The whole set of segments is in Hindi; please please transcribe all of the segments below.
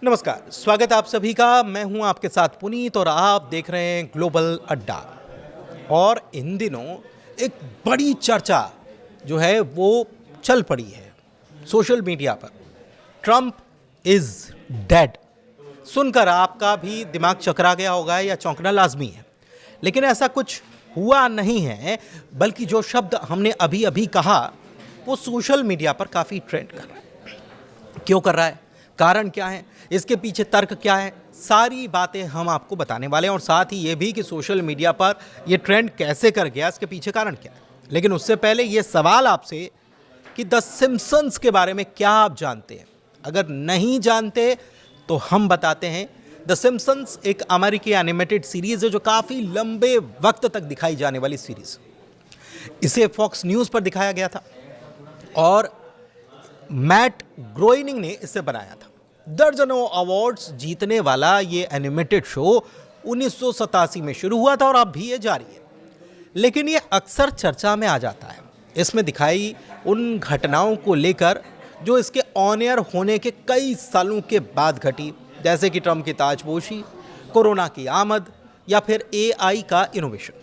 नमस्कार, स्वागत है आप सभी का। मैं हूं आपके साथ पुनीत और आप देख रहे हैं ग्लोबल अड्डा। और इन दिनों एक बड़ी चर्चा जो है वो चल पड़ी है सोशल मीडिया पर। Trump is dead. सुनकर आपका भी दिमाग चकरा गया होगा या चौंकना लाजमी है, लेकिन ऐसा कुछ हुआ नहीं है, बल्कि जो शब्द हमने अभी अभी कहा वो सोशल मीडिया पर काफ़ी ट्रेंड कर रहा है। क्यों कर रहा है, कारण क्या है, इसके पीछे तर्क क्या है, सारी बातें हम आपको बताने वाले हैं। और साथ ही ये भी कि सोशल मीडिया पर ये ट्रेंड कैसे कर गया, इसके पीछे कारण क्या है। लेकिन उससे पहले ये सवाल आपसे कि द सिम्पसन्स के बारे में क्या आप जानते हैं। अगर नहीं जानते तो हम बताते हैं। द सिम्पसन्स एक अमेरिकी एनिमेटेड सीरीज़ है जो काफ़ी लंबे वक्त तक दिखाई जाने वाली सीरीज़। इसे फॉक्स न्यूज़ पर दिखाया गया था और मैट ग्रोइनिंग ने इसे बनाया था। दर्जनों अवार्ड्स जीतने वाला ये एनिमेटेड शो 1987 में शुरू हुआ था और अब भी ये जारी है। लेकिन ये अक्सर चर्चा में आ जाता है। इसमें दिखाई उन घटनाओं को लेकर जो इसके ऑन एयर होने के कई सालों के बाद घटी, जैसे कि ट्रंप की ताजपोशी, कोरोना की आमद या फिर AI का इनोवेशन।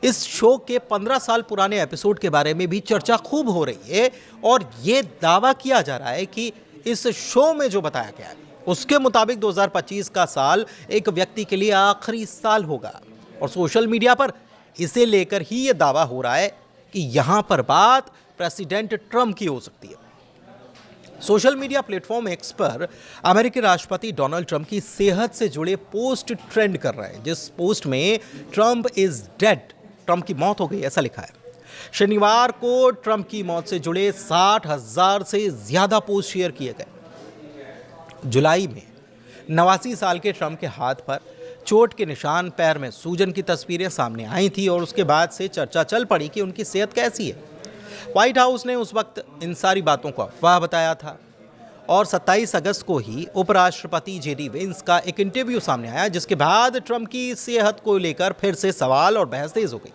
इस शो के 15 साल पुराने एपिसोड के बारे में भी चर्चा खूब हो रही है और ये दावा किया जा रहा है कि इस शो में जो बताया गया है उसके मुताबिक 2025 का साल एक व्यक्ति के लिए आखिरी साल होगा। और सोशल मीडिया पर इसे लेकर ही ये दावा हो रहा है कि यहाँ पर बात प्रेसिडेंट ट्रंप की हो सकती है। सोशल मीडिया प्लेटफॉर्म एक्स पर अमेरिकी राष्ट्रपति डोनाल्ड ट्रंप की सेहत से जुड़े पोस्ट ट्रेंड कर रहे हैं, जिस पोस्ट में ट्रंप इज डेड, ट्रंप की मौत हो गई, ऐसा लिखा है। शनिवार को ट्रंप की मौत से जुड़े 60,000 से ज्यादा पोस्ट शेयर किए गए। जुलाई में 89 साल के ट्रंप के हाथ पर चोट के निशान, पैर में सूजन की तस्वीरें सामने आई थी और उसके बाद से चर्चा चल पड़ी कि उनकी सेहत कैसी है। व्हाइट हाउस ने उस वक्त इन सारी बातों को अफवाह बताया था और 27 अगस्त को ही उपराष्ट्रपति JD वेंस का एक इंटरव्यू सामने आया, जिसके बाद ट्रंप की सेहत को लेकर फिर से सवाल और बहस तेज हो गई।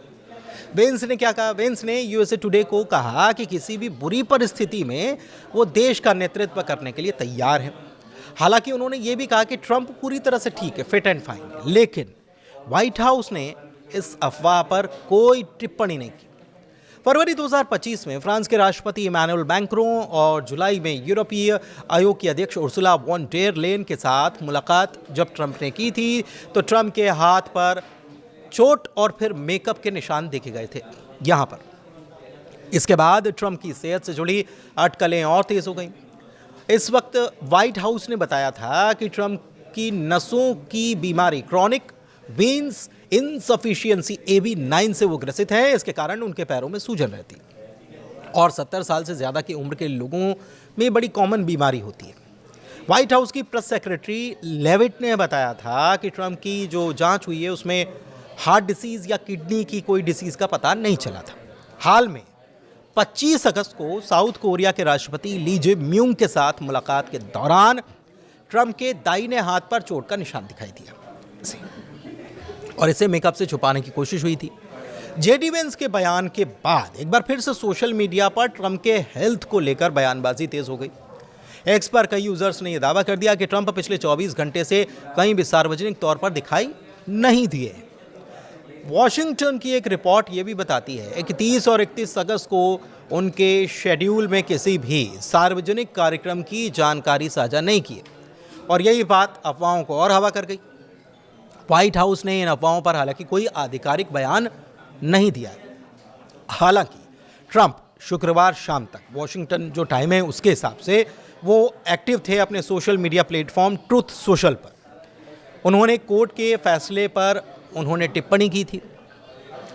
वेंस ने क्या कहा? वेंस ने USA टुडे को कहा कि किसी भी बुरी परिस्थिति में वो देश का नेतृत्व करने के लिए तैयार हैं। हालांकि उन्होंने ये भी कहा कि ट्रंप पूरी तरह से ठीक है, फिट एंड फाइन है। लेकिन व्हाइट हाउस ने इस अफवाह पर कोई टिप्पणी नहीं की। फरवरी 2025 में फ्रांस के राष्ट्रपति इमैनुअल मैक्रों और जुलाई में यूरोपीय आयोग की अध्यक्ष उर्सुला वॉन डेर लेन के साथ मुलाकात जब ट्रंप ने की थी तो ट्रंप के हाथ पर चोट और फिर मेकअप के निशान देखे गए थे यहाँ पर। इसके बाद ट्रंप की सेहत से जुड़ी अटकलें और तेज हो गईं। इस वक्त व्हाइट हाउस ने बताया था कि ट्रंप की नसों की बीमारी क्रॉनिक वेन्स इनसफिशियंसी AV9 से वो ग्रसित है। इसके कारण उनके पैरों में सूजन रहती और 70 साल से ज़्यादा की उम्र के लोगों में बड़ी कॉमन बीमारी होती है। व्हाइट हाउस की प्रेस सेक्रेटरी लेविट ने बताया था कि ट्रंप की जो जांच हुई है उसमें हार्ट डिसीज़ या किडनी की कोई डिसीज़ का पता नहीं चला था। हाल में 25 अगस्त को साउथ कोरिया के राष्ट्रपति ली जे म्यूंग के साथ मुलाकात के दौरान ट्रंप के दाहिने हाथ पर चोट का निशान दिखाई दिया और इसे मेकअप से छुपाने की कोशिश हुई थी। JD वेंस के बयान के बाद एक बार फिर से सोशल मीडिया पर ट्रंप के हेल्थ को लेकर बयानबाजी तेज हो गई। एक्स पर कई यूजर्स ने यह दावा कर दिया कि ट्रंप पिछले 24 घंटे से कहीं भी सार्वजनिक तौर पर दिखाई नहीं दिए। वॉशिंगटन की एक रिपोर्ट ये भी बताती है कि 30 और 31 अगस्त को उनके शेड्यूल में किसी भी सार्वजनिक कार्यक्रम की जानकारी साझा नहीं की और यही बात अफवाहों को और हवा कर गई। व्हाइट हाउस ने इन अफवाहों पर हालांकि कोई आधिकारिक बयान नहीं दिया है। हालांकि ट्रंप शुक्रवार शाम तक वॉशिंगटन जो टाइम है उसके हिसाब से वो एक्टिव थे अपने social media platform truth social पर। उन्होंने कोर्ट के फैसले पर उन्होंने टिप्पणी की थी,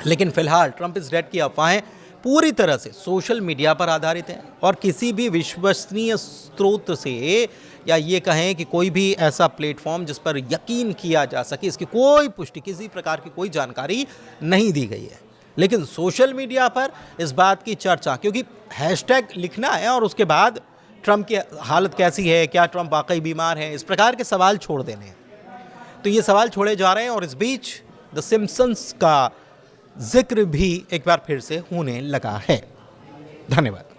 लेकिन फिलहाल ट्रंप इज डेड की अफवाहें पूरी तरह से सोशल मीडिया पर आधारित हैं और किसी भी विश्वसनीय स्रोत से या ये कहें कि कोई भी ऐसा प्लेटफॉर्म जिस पर यकीन किया जा सके, इसकी कोई पुष्टि, किसी प्रकार की कोई जानकारी नहीं दी गई है। लेकिन सोशल मीडिया पर इस बात की चर्चा, क्योंकि हैशटैग लिखना है और उसके बाद ट्रंप की हालत कैसी है, क्या ट्रंप वाकई बीमार है, इस प्रकार के सवाल छोड़ देने हैं। तो ये सवाल छोड़े जा रहे हैं और इस बीच द सिम्पसन्स का जिक्र भी एक बार फिर से होने लगा है। धन्यवाद।